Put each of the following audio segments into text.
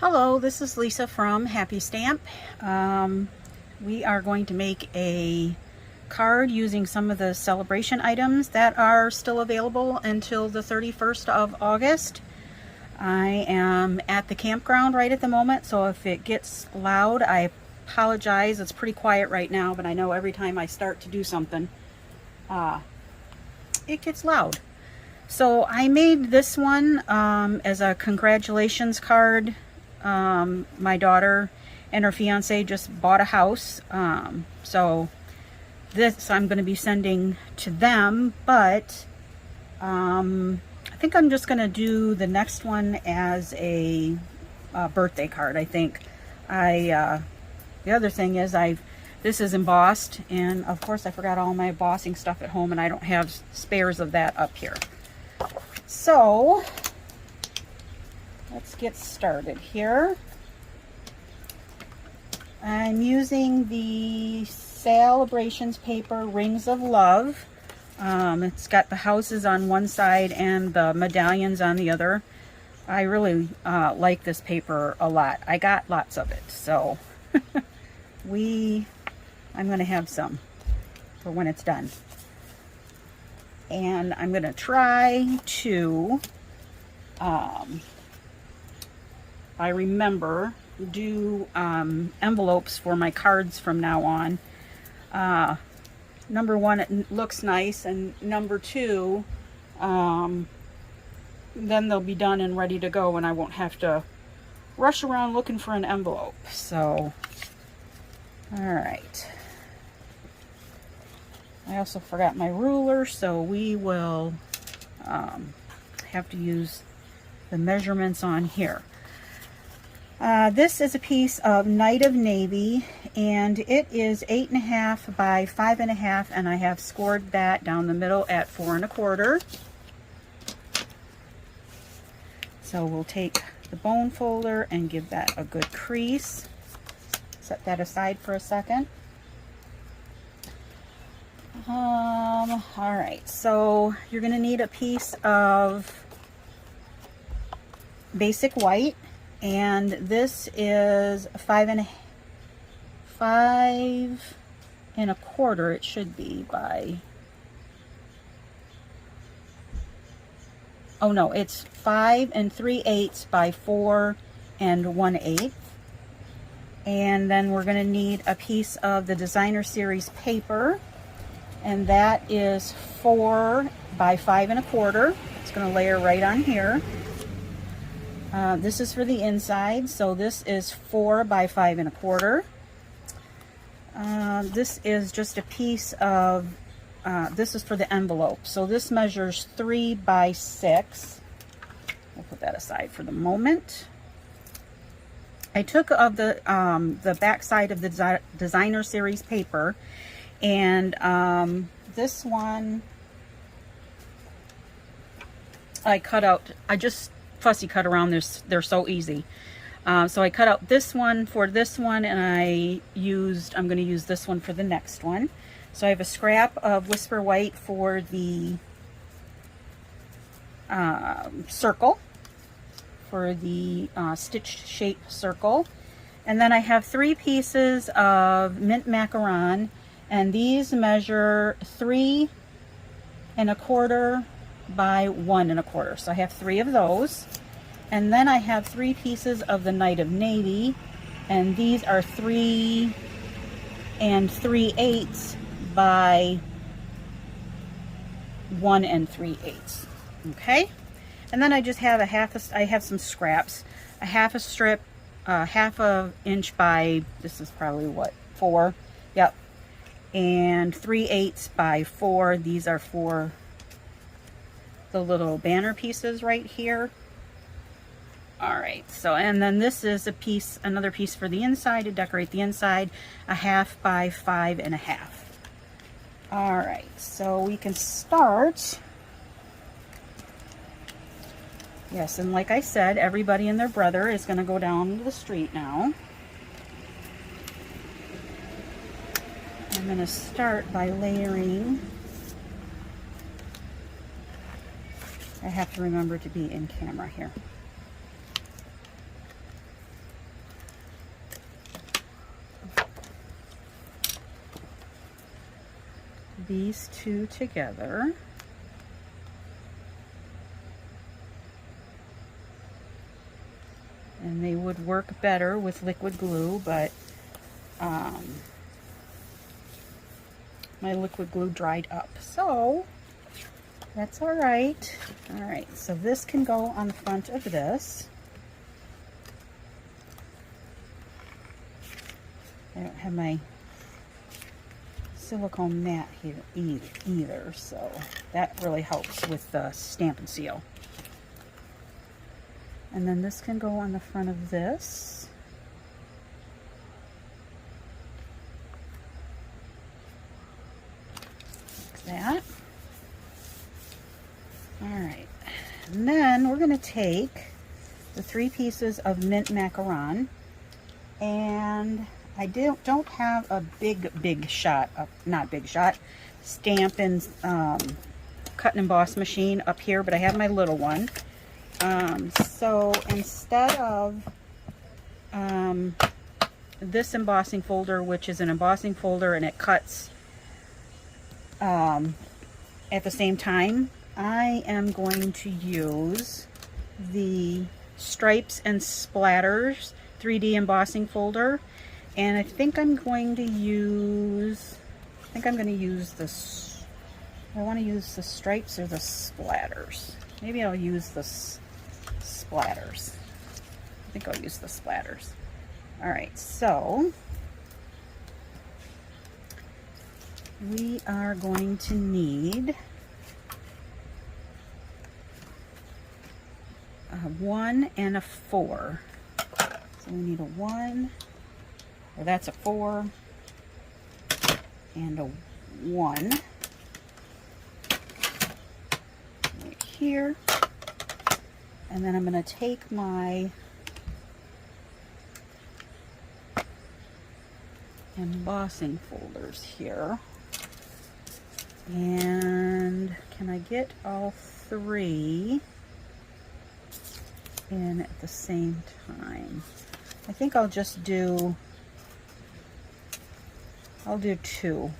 Hello, this is Lisa from Happy Stamp. We are going to make a card using some of the celebration items that are still available until the 31st of August. I am at the campground right at the moment, so if it gets loud, I apologize. It's pretty quiet right now, but I know every time I start to do something, it gets loud. So I made this one as a congratulations card. My daughter and her fiance just bought a house, so this I'm going to be sending to them, but I think I'm just going to do the next one as a birthday card. I think the other thing is this is embossed, and of course I forgot all my embossing stuff at home, and I don't have spares of that up here. So let's get started here. I'm using the Celebrations paper Rings of Love. It's got the houses on one side and the medallions on the other. I really like this paper a lot. I got lots of it, so I'm going to have some for when it's done. And I'm going to try to, I remember, do envelopes for my cards from now on. Number one, it looks nice, and number two, then they'll be done and ready to go, and I won't have to rush around looking for an envelope. So, all right. I also forgot my ruler, so we will have to use the measurements on here. This is a piece of Night of Navy, and it is 8.5 by 5.5, and I have scored that down the middle at 4 1/4. So we'll take the bone folder and give that a good crease. Set that aside for a second. All right, so you're going to need a piece of basic white, and this is 5 1/4. It should be by, oh no, it's 5 3/8 by 4 1/8. And then we're going to need a piece of the Designer Series paper, and that is 4 by 5 1/4. It's going to layer right on here. This is for the inside, so this is 4 by 5 1/4. This is just a piece of, this is for the envelope, so this measures 3 by 6. We'll put that aside for the moment. I took of the back side of the Designer Series paper, and this one I cut out. I just fussy cut around this. They're so easy. So I cut out this one for this one, and I'm going to use this one for the next one. So I have a scrap of Whisper White for the circle, for the stitch shape circle. And then I have 3 pieces of mint macaron, and these measure 3 1/4 by 1 1/4. So I have 3 of those. And then I have 3 pieces of the Night of Navy, and these are 3 3/8 by 1 3/8. Okay? And then I just have I have some scraps, a half a strip, half a inch by, this is probably what, 4, yep, and 3/8 by 4. These are for the little banner pieces right here. All right, so, and then this is a piece, another piece for the inside to decorate the inside, a 1/2 by 5 1/2. All right, so we can start. Yes, and like I said, everybody and their brother is going to go down to the street now. I'm going to start by layering. I have to remember to be in camera here. these two together. And they would work better with liquid glue, but my liquid glue dried up. So that's all right. All right, so this can go on the front of this. I don't have my silicone mat here either, so that really helps with the stamp and seal. And then this can go on the front of this. Like that. All right, and then we're gonna take the 3 pieces of mint macaron, and I don't have a big shot, not big shot, Stampin cut and emboss machine up here, but I have my little one. So instead of this embossing folder, which is an embossing folder and it cuts at the same time, I am going to use the Stripes and Splatters 3D embossing folder, and I think I'm going to use, this. I want to use the Stripes or the Splatters. Maybe I'll use the Splatters. I think I'll use the Splatters. All right, so we are going to need a 1 and a 4. So we need a 1, or that's a 4, and a 1 right here. And then I'm going to take my embossing folders here, and can I get all 3 in at the same time? I think I'll just do, I'll do 2,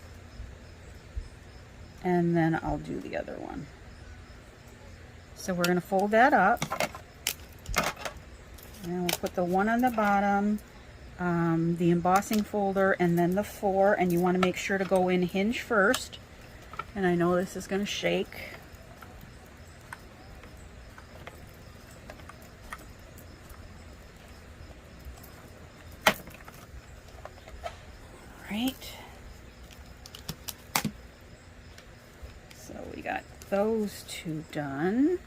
and then I'll do the other one. So we're going to fold that up, and we'll put the 1 on the bottom, the embossing folder, and then the 4, and you want to make sure to go in hinge first. And I know this is going to shake. Right. So we got those 2 done.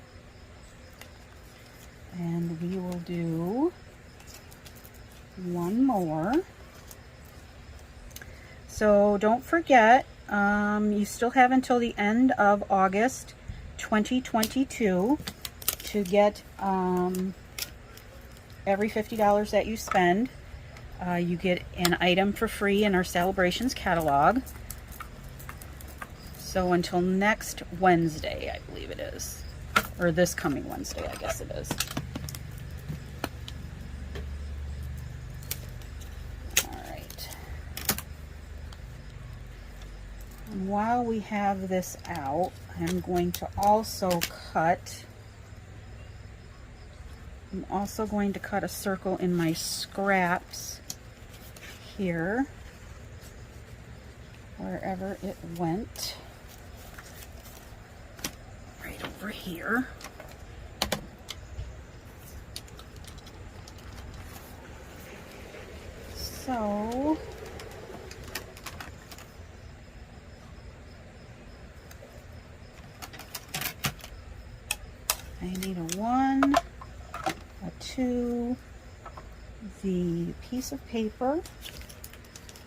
And we will do 1 more. So don't forget, you still have until the end of August 2022 to get every $50 that you spend, you get an item for free in our Celebrations catalog. So until next Wednesday, I believe it is, or this coming Wednesday, I guess it is. While we have this out, I'm going to also cut, a circle in my scraps here, wherever it went, right over here. So I need a 1, a 2, the piece of paper.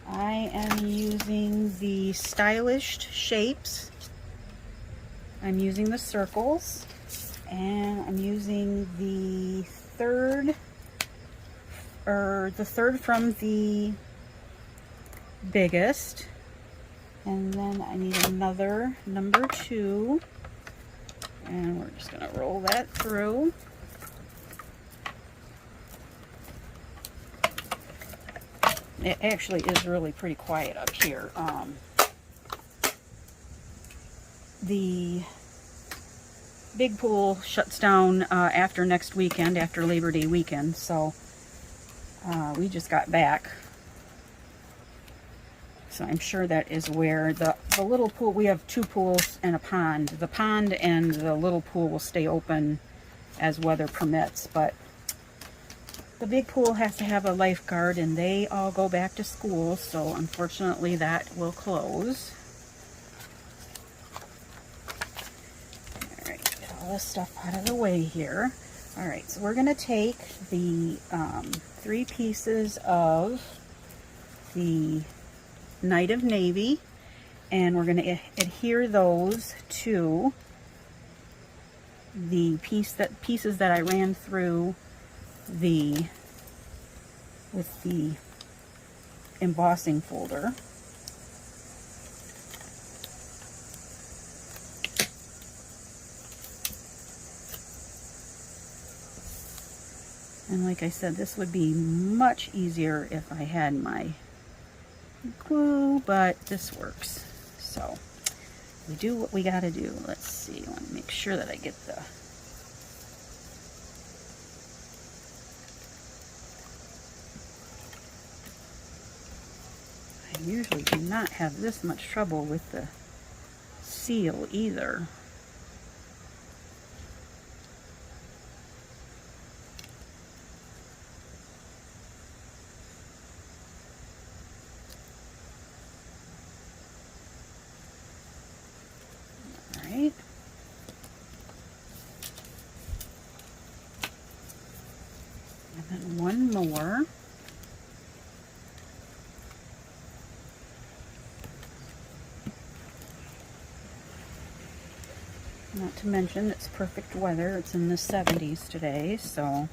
I am using the Stylish Shapes. I'm using the circles, and I'm using the third from the biggest, and then I need another number 2. And we're just going to roll that through. It actually is really pretty quiet up here. the big pool shuts down after next weekend, after Labor Day weekend. So we just got back. So I'm sure that is where the little pool, we have 2 pools and a pond. The pond and the little pool will stay open as weather permits, but the big pool has to have a lifeguard and they all go back to school, so unfortunately that will close. Alright, get all this stuff out of the way here. Alright, so we're going to take the 3 pieces of the Night of Navy, and we're going to adhere those to the pieces that I ran through with the embossing folder. And like I said, this would be much easier if I had my glue, but this works. So we do what we got to do. Let's see. I want to make sure that I get the I usually do not have this much trouble with the seal either. Alright. And then one more. Not to mention it's perfect weather. It's in the 70s today, so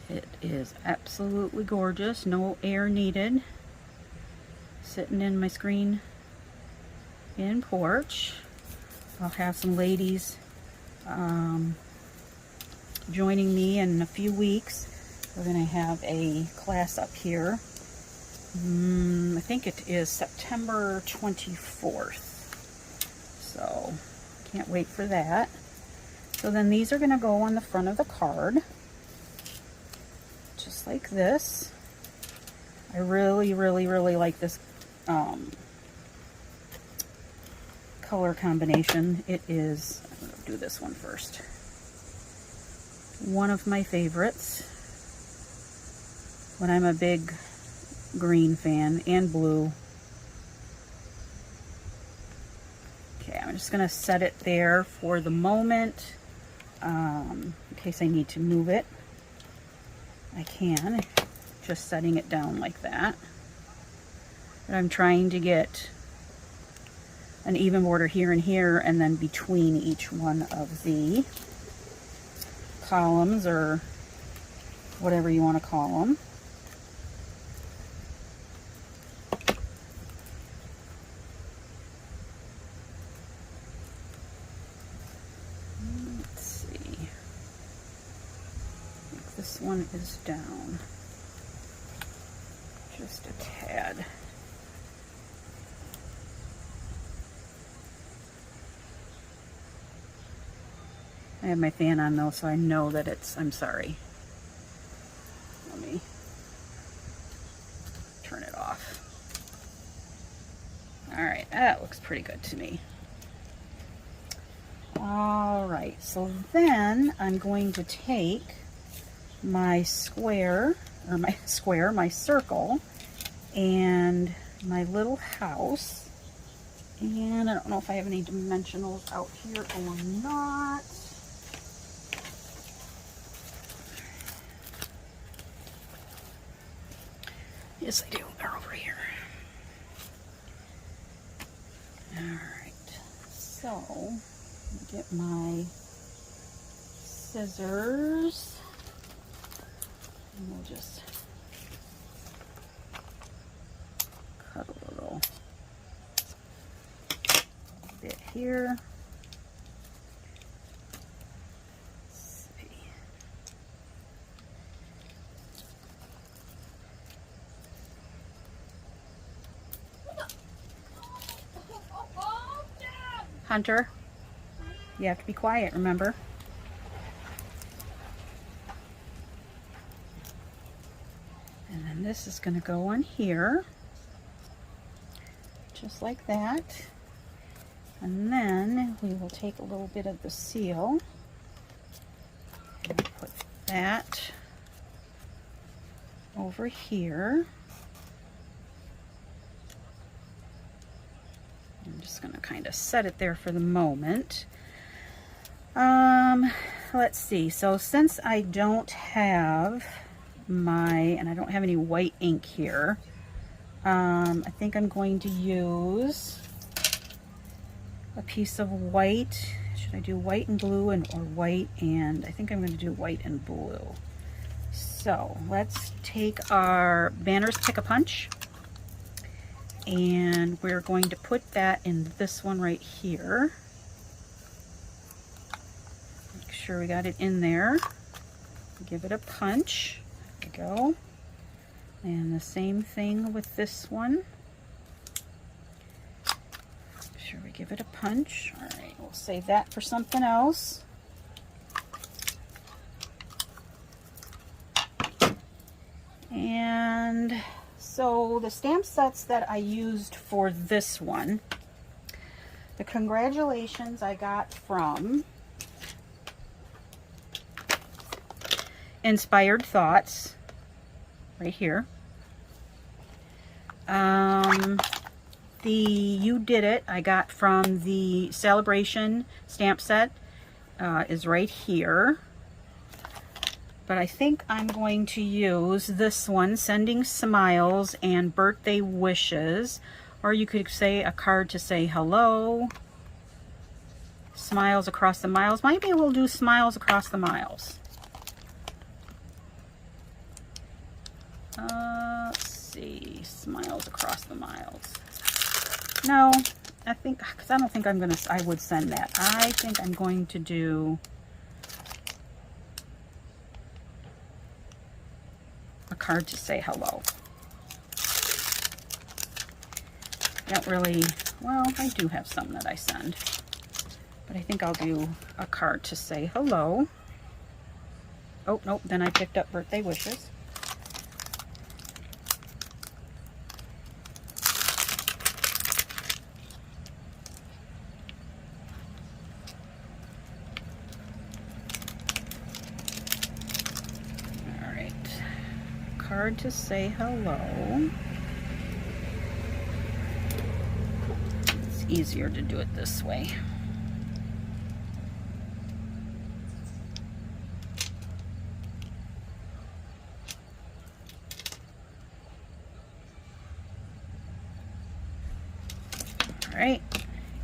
it is absolutely gorgeous. No air needed. Sitting in my screen in porch. I'll have some ladies joining me in a few weeks. We're going to have a class up here. I think it is September 24th. So can't wait for that. So then these are going to go on the front of the card, just like this. I really like this color combination. It is, I'm going to do this one first, one of my favorites when I'm a big green fan, and blue. Okay, I'm just going to set it there for the moment, in case I need to move it. I can, just setting it down like that. But I'm trying to get an even border here and here, and then between each one of the columns, or whatever you want to call them. Let's see. I think this one is down just a tad. I have my fan on though, so I know that it's, I'm sorry. Let me turn it off. Alright, that looks pretty good to me. Alright, so then I'm going to take my square, or my circle, and my little house. And I don't know if I have any dimensionals out here or not. Yes, I do. They're over here. Alright, so get my scissors, and we'll just cut a little bit here. Hunter, you have to be quiet, remember? And then this is going to go on here, just like that. And then we will take a little bit of the seal and put that over here. I'm just going to kind of set it there for the moment. Let's see. So since I don't have and I don't have any white ink here, I think I'm going to use a piece of white. Should I do white and blue or white and, I think I'm going to do white and blue. So let's take our Banner's Pick-a-Punch, and we're going to put that in this one right here. Make sure we got it in there. Give it a punch. There we go. And the same thing with this one. Make sure we give it a punch. All right, we'll save that for something else. And so the stamp sets that I used for this one, the congratulations I got from Inspired Thoughts, right here. The You Did It I got from the Celebration stamp set is right here. But I think I'm going to use this one, Sending Smiles and Birthday Wishes. Or you could say a card to say hello. Smiles Across the Miles. Maybe we'll do Smiles Across the Miles. Let's see. Smiles Across the Miles. No, I think, because I don't think I'm going to, I would send that. I think I'm going to do a card to say hello. I don't really, well, I do have some that I send, but I think I'll do a card to say hello. Oh, nope, then I picked up Birthday Wishes. Card to say hello. It's easier to do it this way. All right,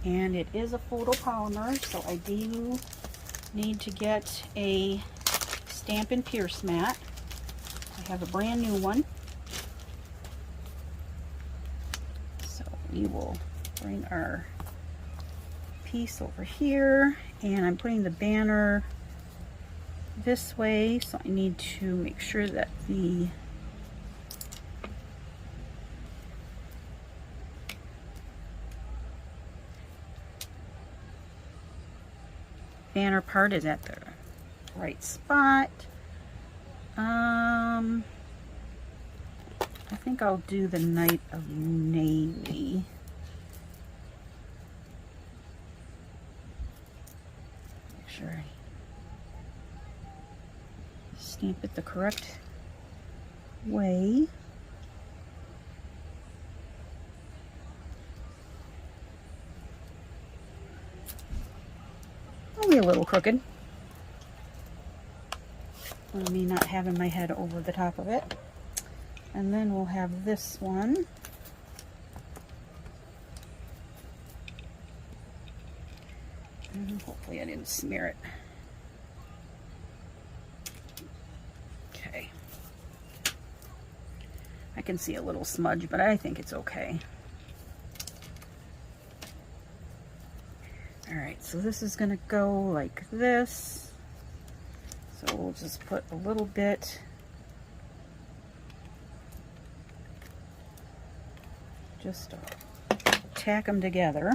and it is a photopolymer, so I do need to get a Stampin' Pierce mat. I have a brand new one. So we will bring our piece over here, and I'm putting the banner this way, so I need to make sure that the banner part is at the right spot. I think I'll do the Night of Navy. Make sure I stamp it the correct way. Only a little crooked. Me not having my head over the top of it. And then we'll have this one. And hopefully I didn't smear it. Okay. I can see a little smudge, but I think it's okay. Alright, so this is going to go like this. So we'll just put a little bit just tack them together.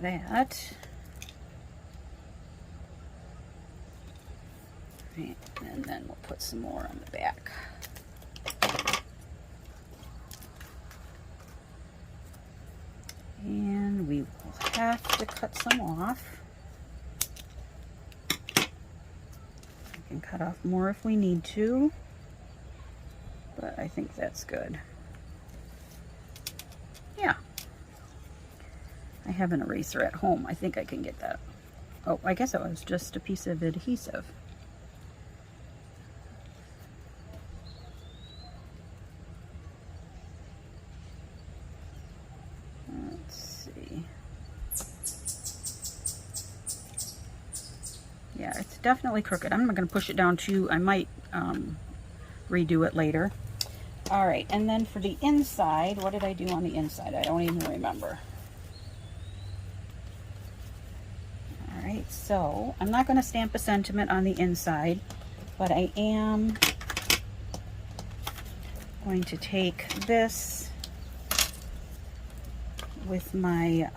that. Right, and then we'll put some more on the back. And we will have to cut some off. We can cut off more if we need to, but I think that's good. Yeah. I have an eraser at home. I think I can get that. Oh, I guess it was just a piece of adhesive. Let's see. Yeah, it's definitely crooked. I'm not going to push it down too. I might redo it later. All right, and then for the inside, what did I do on the inside? I don't even remember. All right, so I'm not going to stamp a sentiment on the inside, but I am going to take this with my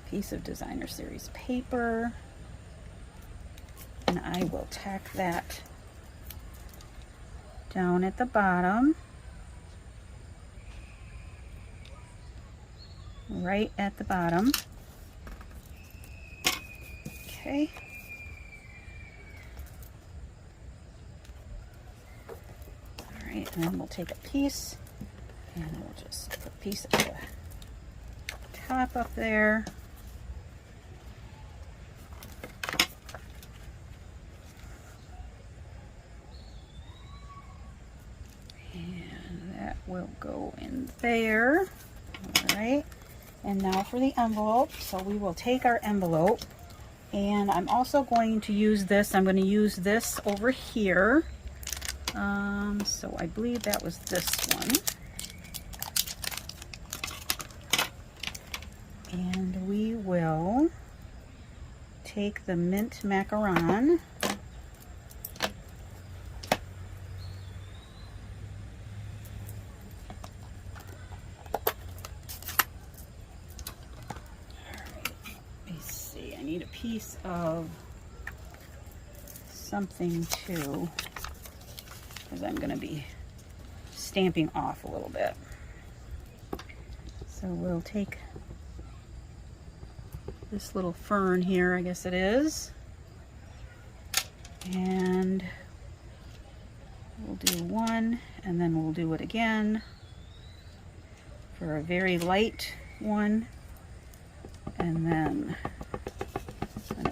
piece of designer series paper, and I will tack that down at the bottom, right at the bottom. Okay. All right, and then we'll take a piece and we'll just put a piece at the top up there. Will go in there. All right, and now for the envelope. So we will take our envelope, and I'm also going to use this. I'm going to use this over here. So I believe that was this one. And we will take the mint macaron. Need a piece of something too, because I'm going to be stamping off a little bit. So we'll take this little fern here, I guess it is, and we'll do one, and then we'll do it again for a very light one, and then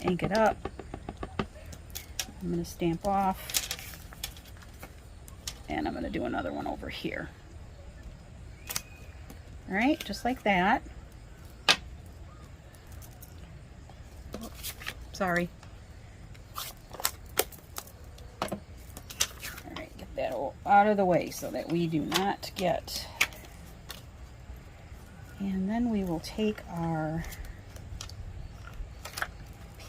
ink it up. I'm going to stamp off, and I'm going to do another one over here. All right, just like that. Sorry. All right, get that out of the way so that we do not get. And then we will take our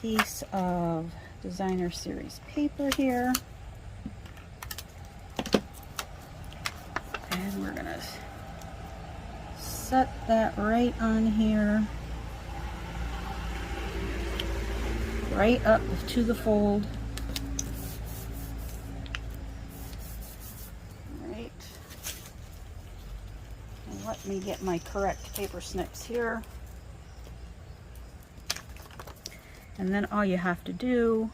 piece of designer series paper here, and we're gonna set that right on here, right up to the fold. Right, and let me get my correct paper snips here. And then all you have to do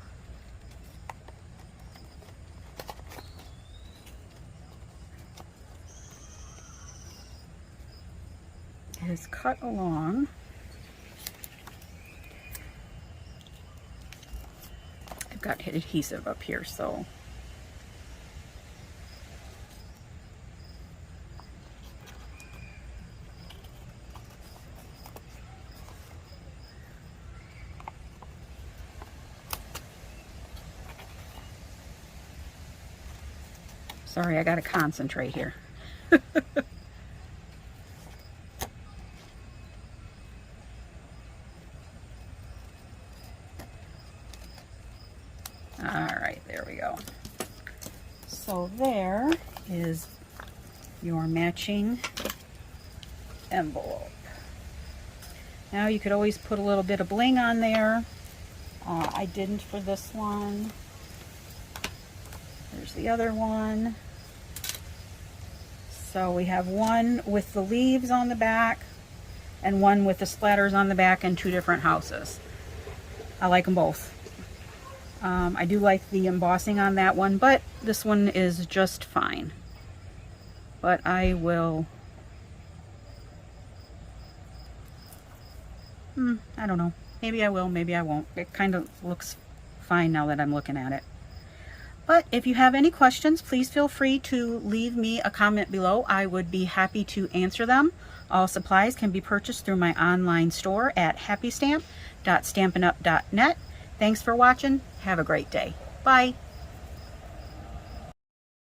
is cut along. I've got adhesive up here, so sorry, I gotta concentrate here. Alright, there we go. So there is your matching envelope. Now you could always put a little bit of bling on there. I didn't for this one. There's the other one. So we have one with the leaves on the back and one with the splatters on the back and two different houses. I like them both. I do like the embossing on that one, but this one is just fine. But I will... I don't know. Maybe I will, maybe I won't. It kind of looks fine now that I'm looking at it. But if you have any questions, please feel free to leave me a comment below. I would be happy to answer them. All supplies can be purchased through my online store at happystamp.stampinup.net. Thanks for watching. Have a great day. Bye.